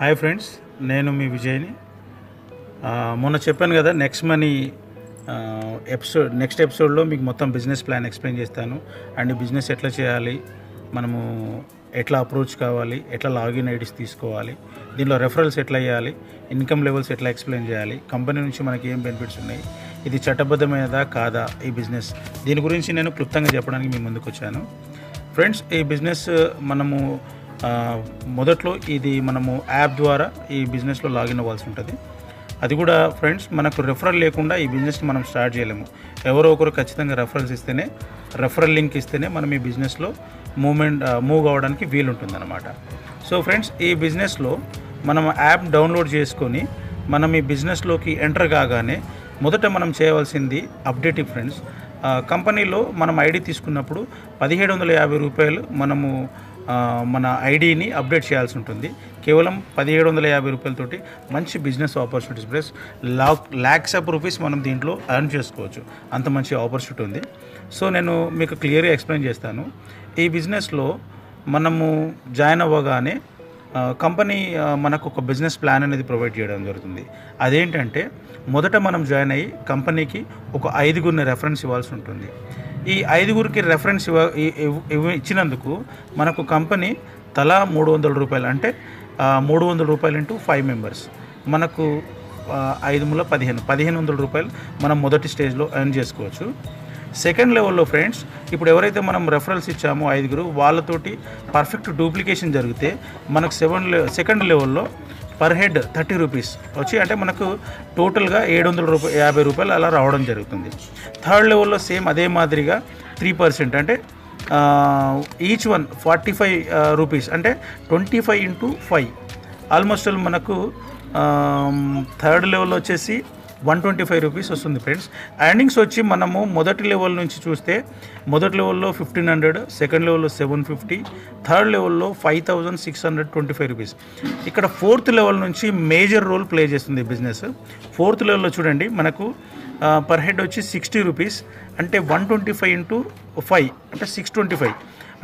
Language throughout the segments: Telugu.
హాయ్ ఫ్రెండ్స్, నేను మీ విజయ్ని. మొన్న చెప్పాను కదా, నెక్స్ట్ ఎపిసోడ్లో మీకు మొత్తం బిజినెస్ ప్లాన్ ఎక్స్ప్లెయిన్ చేస్తాను. అండ్ బిజినెస్ ఎట్లా చేయాలి, మనము ఎట్లా అప్రోచ్ కావాలి, ఎట్లా లాగిన్ ఐడీస్ తీసుకోవాలి, దీనిలో రెఫరల్స్ ఎట్లా చేయాలి, ఇన్కమ్ లెవెల్స్ ఎట్లా ఎక్స్ప్లెయిన్ చేయాలి, కంపెనీ నుంచి మనకి ఏం బెనిఫిట్స్ ఉన్నాయి, ఇది చట్టబద్ధమైనదా కాదా ఈ బిజినెస్, దీని గురించి నేను క్లుప్తంగా చెప్పడానికి మీ ముందుకు వచ్చాను. ఫ్రెండ్స్, ఈ బిజినెస్ మనము మొదట్లో మనము యాప్ ద్వారా ఈ బిజినెస్లో లాగిన్ అవ్వాల్సి ఉంటుంది. అది కూడా ఫ్రెండ్స్, మనకు రెఫరల్ లేకుండా ఈ బిజినెస్ని మనం స్టార్ట్ చేయలేము. ఎవరో ఒకరు ఖచ్చితంగా రెఫరల్ లింక్ ఇస్తేనే మనం ఈ బిజినెస్లో మూవ్ అవ్వడానికి వీలుంటుందన్నమాట. సో ఫ్రెండ్స్, ఈ బిజినెస్లో మనం యాప్ డౌన్లోడ్ చేసుకొని మనం ఈ బిజినెస్లోకి ఎంటర్ కాగానే మొదట మనం చేయవలసింది అప్డేటింగ్. ఫ్రెండ్స్, కంపెనీలో మనం ఐడి తీసుకున్నప్పుడు 1750 రూపాయలు మనము మన ఐడిని అప్డేట్ చేయాల్సి ఉంటుంది. కేవలం 1750 రూపాయలతోటి మంచి business opportunities plus lakhs of rupees మనం దీంట్లో ఎర్న్ చేసుకోవచ్చు. అంత మంచి ఆపర్చునిటీ ఉంది. సో నేను మీకు క్లియర్గా ఎక్స్ప్లెయిన్ చేస్తాను. ఈ బిజినెస్లో మనము జాయిన్ అవ్వగానే కంపెనీ మనకు ఒక బిజినెస్ ప్లాన్ అనేది ప్రొవైడ్ చేయడం జరుగుతుంది. అదేంటంటే, మొదట మనం జాయిన్ అయ్యి కంపెనీకి ఒక 5గురిని రెఫరెన్స్ ఇవ్వాల్సి ఉంటుంది. ఈ 5గురికి రెఫరెన్స్ ఇచ్చినందుకు మనకు కంపెనీ తలా 300 రూపాయలు, అంటే 300 రూపాయలు ఇంటూ 5 మెంబర్స్, మనకు 1500 రూపాయలు మనం మొదటి స్టేజ్లో ఎర్న్ చేసుకోవచ్చు. సెకండ్ లెవెల్లో ఫ్రెండ్స్, ఇప్పుడు ఎవరైతే మనం రెఫరల్స్ ఇచ్చామో 5గురు, వాళ్ళతోటి పర్ఫెక్ట్ డూప్లికేషన్ జరిగితే మనకు సెకండ్ లెవెల్లో పర్ హెడ్ 30 రూపీస్ వచ్చి, అంటే మనకు టోటల్గా 750 రూపాయలు అలా రావడం జరుగుతుంది. థర్డ్ లెవెల్లో సేమ్ అదే మాదిరిగా 3%, అంటే ఈచ్ వన్ 45 రూపీస్, అంటే 25 ఇంటూ 5, ఆల్మోస్ట్ మనకు థర్డ్ లెవెల్లో వచ్చేసి 125 రూపీస్ వస్తుంది. ఫ్రెండ్స్, ఎర్నింగ్స్ వచ్చి మనము మొదటి లెవెల్ నుంచి చూస్తే మొదటి లెవెల్లో 1500, సెకండ్ లెవెల్లో 750, థర్డ్ లెవెల్లో 5625 రూపీస్. ఇక్కడ ఫోర్త్ లెవెల్ నుంచి మేజర్ రోల్ ప్లే చేస్తుంది బిజినెస్. ఫోర్త్ లెవెల్లో చూడండి, మనకు పర్ హెడ్ వచ్చి 60 రూపీస్, అంటే 125 ఇంటూ 5, అంటే 625,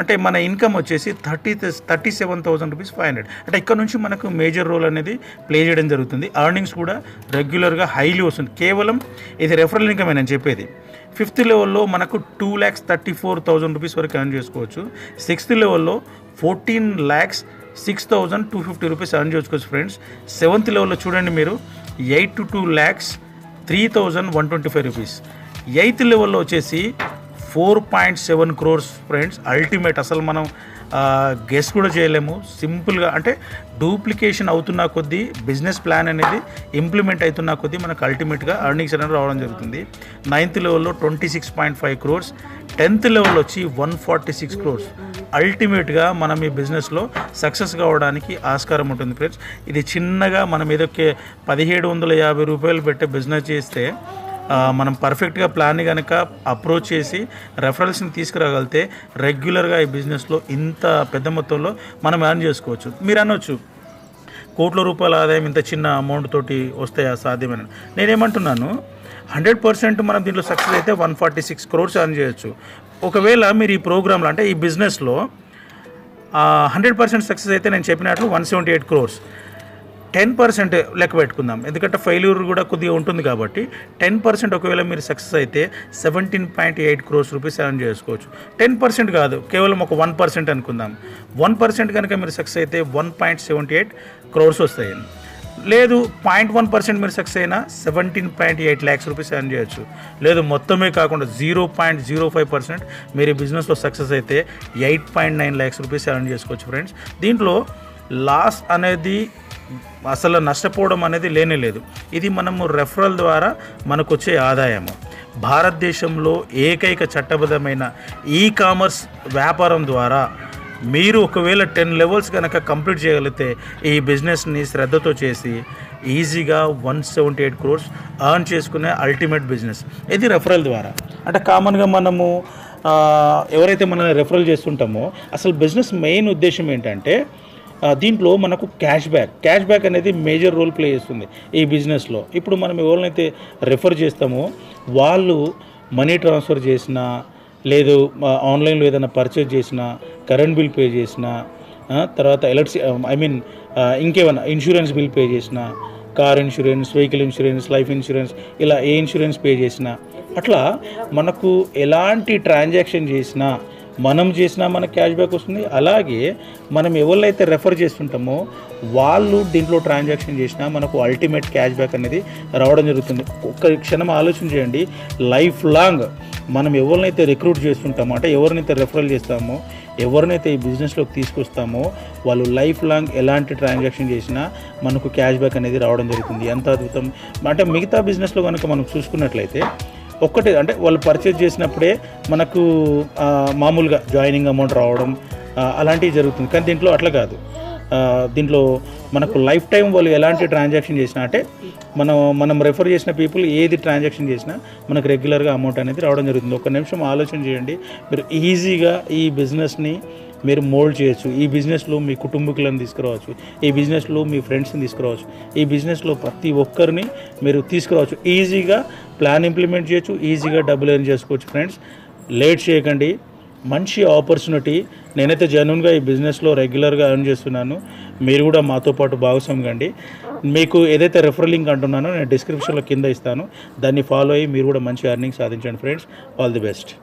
అంటే మన ఇన్కమ్ వచ్చేసి 37,000 రూపీస్ 500. అంటే ఇక్కడ నుంచి మనకు మేజర్ రోల్ అనేది ప్లే చేయడం జరుగుతుంది. ఎర్నింగ్స్ కూడా రెగ్యులర్గా హైలీ వస్తుంది. కేవలం ఇది రెఫరల్ ఇన్కమ్ అని చెప్పేది. ఫిఫ్త్ లెవెల్లో మనకు 2,34,000 రూపీస్ వరకు ఎర్న్ చేసుకోవచ్చు. సిక్స్త్ లెవెల్లో 14,06,250 రూపీస్ ఎర్న్ చేసుకోవచ్చు. ఫ్రెండ్స్, సెవెంత్ లెవెల్లో చూడండి మీరు, 82,03,125 రూపీస్. ఎయిత్ లెవెల్లో వచ్చేసి 4.7 crores. ఫ్రెండ్స్, అల్టిమేట్, అసలు మనం గెస్ కూడా చేయలేము. సింపుల్గా, అంటే డూప్లికేషన్ అవుతున్న కొద్దీ, బిజినెస్ ప్లాన్ అనేది ఇంప్లిమెంట్ అవుతున్న కొద్దీ మనకు అల్టిమేట్గా ఎర్నింగ్స్ అనేది రావడం జరుగుతుంది. నైన్త్ లెవెల్లో 26.5 crores, 10th లెవెల్ వచ్చి 146 crores. అల్టిమేట్గా మనం ఈ బిజినెస్లో సక్సెస్ కావడానికి ఆస్కారం ఉంటుంది. ఫ్రెండ్స్, ఇది చిన్నగా మనం ఏదో 1750 రూపాయలు పెట్టే బిజినెస్ చేస్తే, మనం పర్ఫెక్ట్గా ప్లాన్ని కనుక అప్రోచ్ చేసి రెఫరల్స్ని తీసుకురాగలిగితే రెగ్యులర్గా ఈ బిజినెస్లో ఇంత పెద్ద మొత్తంలో మనం ఎర్న్ చేసుకోవచ్చు. మీరు అనొచ్చు, కోట్ల రూపాయల ఆదాయం ఇంత చిన్న అమౌంట్ తోటి వస్తాయా, సాధ్యమేనా? నేనేమంటున్నాను, 100% మనం దీంట్లో సక్సెస్ అయితే 146 crores ఎర్న్ చేయొచ్చు. ఒకవేళ మీరు ఈ ప్రోగ్రాంలో, అంటే ఈ బిజినెస్లో 100% సక్సెస్ అయితే నేను చెప్పినట్లు 178 crores. 10% లెక్క పెట్టుకుందాం, ఎందుకంటే ఫెయిల్యూర్ కూడా కొద్దిగా ఉంటుంది కాబట్టి 10% ఒకవేళ మీరు సక్సెస్ అయితే 17.8 crores రూపీస్ ఎర్న్ చేసుకోవచ్చు. 10% కాదు, కేవలం ఒక 1% అనుకుందాం. 1% కనుక మీరు సక్సెస్ అయితే 1.78 crores వస్తాయి. లేదు, 0.1% మీరు సక్సెస్ అయినా 17.8 lakhs రూపీస్ ఎర్న్ చేయొచ్చు. లేదు, మొత్తమే కాకుండా 0.05% మీరు ఈ బిజినెస్లో సక్సెస్ అయితే 8.9 lakhs రూపీస్ ఎర్న్ చేసుకోవచ్చు. ఫ్రెండ్స్, దీంట్లో లాస్ అనేది, అసలు నష్టపోవడం అనేది లేనే లేదు. ఇది మనము రెఫరల్ ద్వారా మనకు వచ్చే ఆదాయము. భారతదేశంలో ఏకైక చట్టబద్ధమైన కామర్స్ వ్యాపారం ద్వారా మీరు ఒకవేళ 10 లెవెల్స్ కనుక కంప్లీట్ చేయగలిగితే ఈ బిజినెస్ని శ్రద్ధతో చేసి ఈజీగా 178 crores ఎర్న్ చేసుకునే అల్టిమేట్ బిజినెస్ ఇది రెఫరల్ ద్వారా. అంటే కామన్గా మనము ఎవరైతే మనల్ని రెఫరల్ చేస్తుంటామో, అసలు బిజినెస్ మెయిన్ ఉద్దేశం ఏంటంటే, దీంట్లో మనకు క్యాష్ బ్యాక్ అనేది మేజర్ రోల్ ప్లే చేస్తుంది ఈ బిజినెస్లో. ఇప్పుడు మనం ఎవరినైతే రెఫర్ చేస్తామో వాళ్ళు మనీ ట్రాన్స్ఫర్ చేసినా, లేదు ఆన్లైన్లో ఏదైనా పర్చేజ్ చేసినా, కరెంట్ బిల్ పే చేసినా, తర్వాత ఇంకేమైనా ఇన్సూరెన్స్ బిల్ పే చేసిన, car insurance, vehicle insurance, life insurance, ఇలా ఏ ఇన్సూరెన్స్ పే చేసినా, అట్లా మనకు ఎలాంటి ట్రాన్సాక్షన్ చేసినా మనకు క్యాష్ బ్యాక్ వస్తుంది. అలాగే మనం ఎవరినైతే రెఫర్ చేస్తుంటామో వాళ్ళు దీంట్లో ట్రాన్సాక్షన్ చేసినా మనకు అల్టిమేట్ క్యాష్ బ్యాక్ అనేది రావడం జరుగుతుంది. ఒక్క క్షణం ఆలోచన చేయండి. లైఫ్ లాంగ్ మనం ఎవరినైతే రిక్రూట్ చేస్తుంటామో, అంటే ఎవరినైతే రెఫరల్ చేస్తామో, ఎవరినైతే ఈ బిజినెస్లోకి తీసుకొస్తామో వాళ్ళు లైఫ్ లాంగ్ ఎలాంటి ట్రాన్సాక్షన్ చేసినా మనకు క్యాష్ బ్యాక్ అనేది రావడం జరుగుతుంది. ఎంత అద్భుతం! అంటే మిగతా బిజినెస్లో కనుక మనం చూసుకున్నట్లయితే ఒక్కటే, అంటే వాళ్ళు పర్చేజ్ చేసినప్పుడే మనకు మామూలుగా జాయినింగ్ అమౌంట్ రావడం అలాంటివి జరుగుతుంది. కానీ దీంట్లో అట్లా కాదు. దీంట్లో మనకు లైఫ్ టైం వాళ్ళు ఎలాంటి ట్రాన్సాక్షన్ చేసినా, అంటే మనం రెఫర్ చేసిన పీపుల్ ఏది ట్రాన్సాక్షన్ చేసినా మనకు రెగ్యులర్గా అమౌంట్ అనేది రావడం జరుగుతుంది. ఒక నిమిషం ఆలోచన చేయండి. మీరు ఈజీగా ఈ బిజినెస్ని మీరు మోల్డ్ చేయొచ్చు. ఈ బిజినెస్లో మీ కుటుంబీకులను తీసుకురావచ్చు, ఈ బిజినెస్లో మీ ఫ్రెండ్స్ని తీసుకురావచ్చు, ఈ బిజినెస్లో ప్రతి ఒక్కరిని మీరు తీసుకురావచ్చు. ఈజీగా ప్లాన్ ఇంప్లిమెంట్ చేయొచ్చు, ఈజీగా డబ్బులు ఎర్న్ చేసుకోవచ్చు. ఫ్రెండ్స్, లేట్ చేయకండి. మంచి ఆపర్చునిటీ. నేనైతే జెన్యూన్గా ఈ బిజినెస్లో రెగ్యులర్గా ఎర్న్ చేస్తున్నాను. మీరు కూడా మాతో పాటు భాగస్వామి కండి. మీకు ఏదైతే రెఫరల్ లింక్ అంటున్నానో నేను డిస్క్రిప్షన్లో కింద ఇస్తాను. దాన్ని ఫాలో అయ్యి మీరు కూడా మంచి ఎర్నింగ్ సాధించండి. Friends, all the best.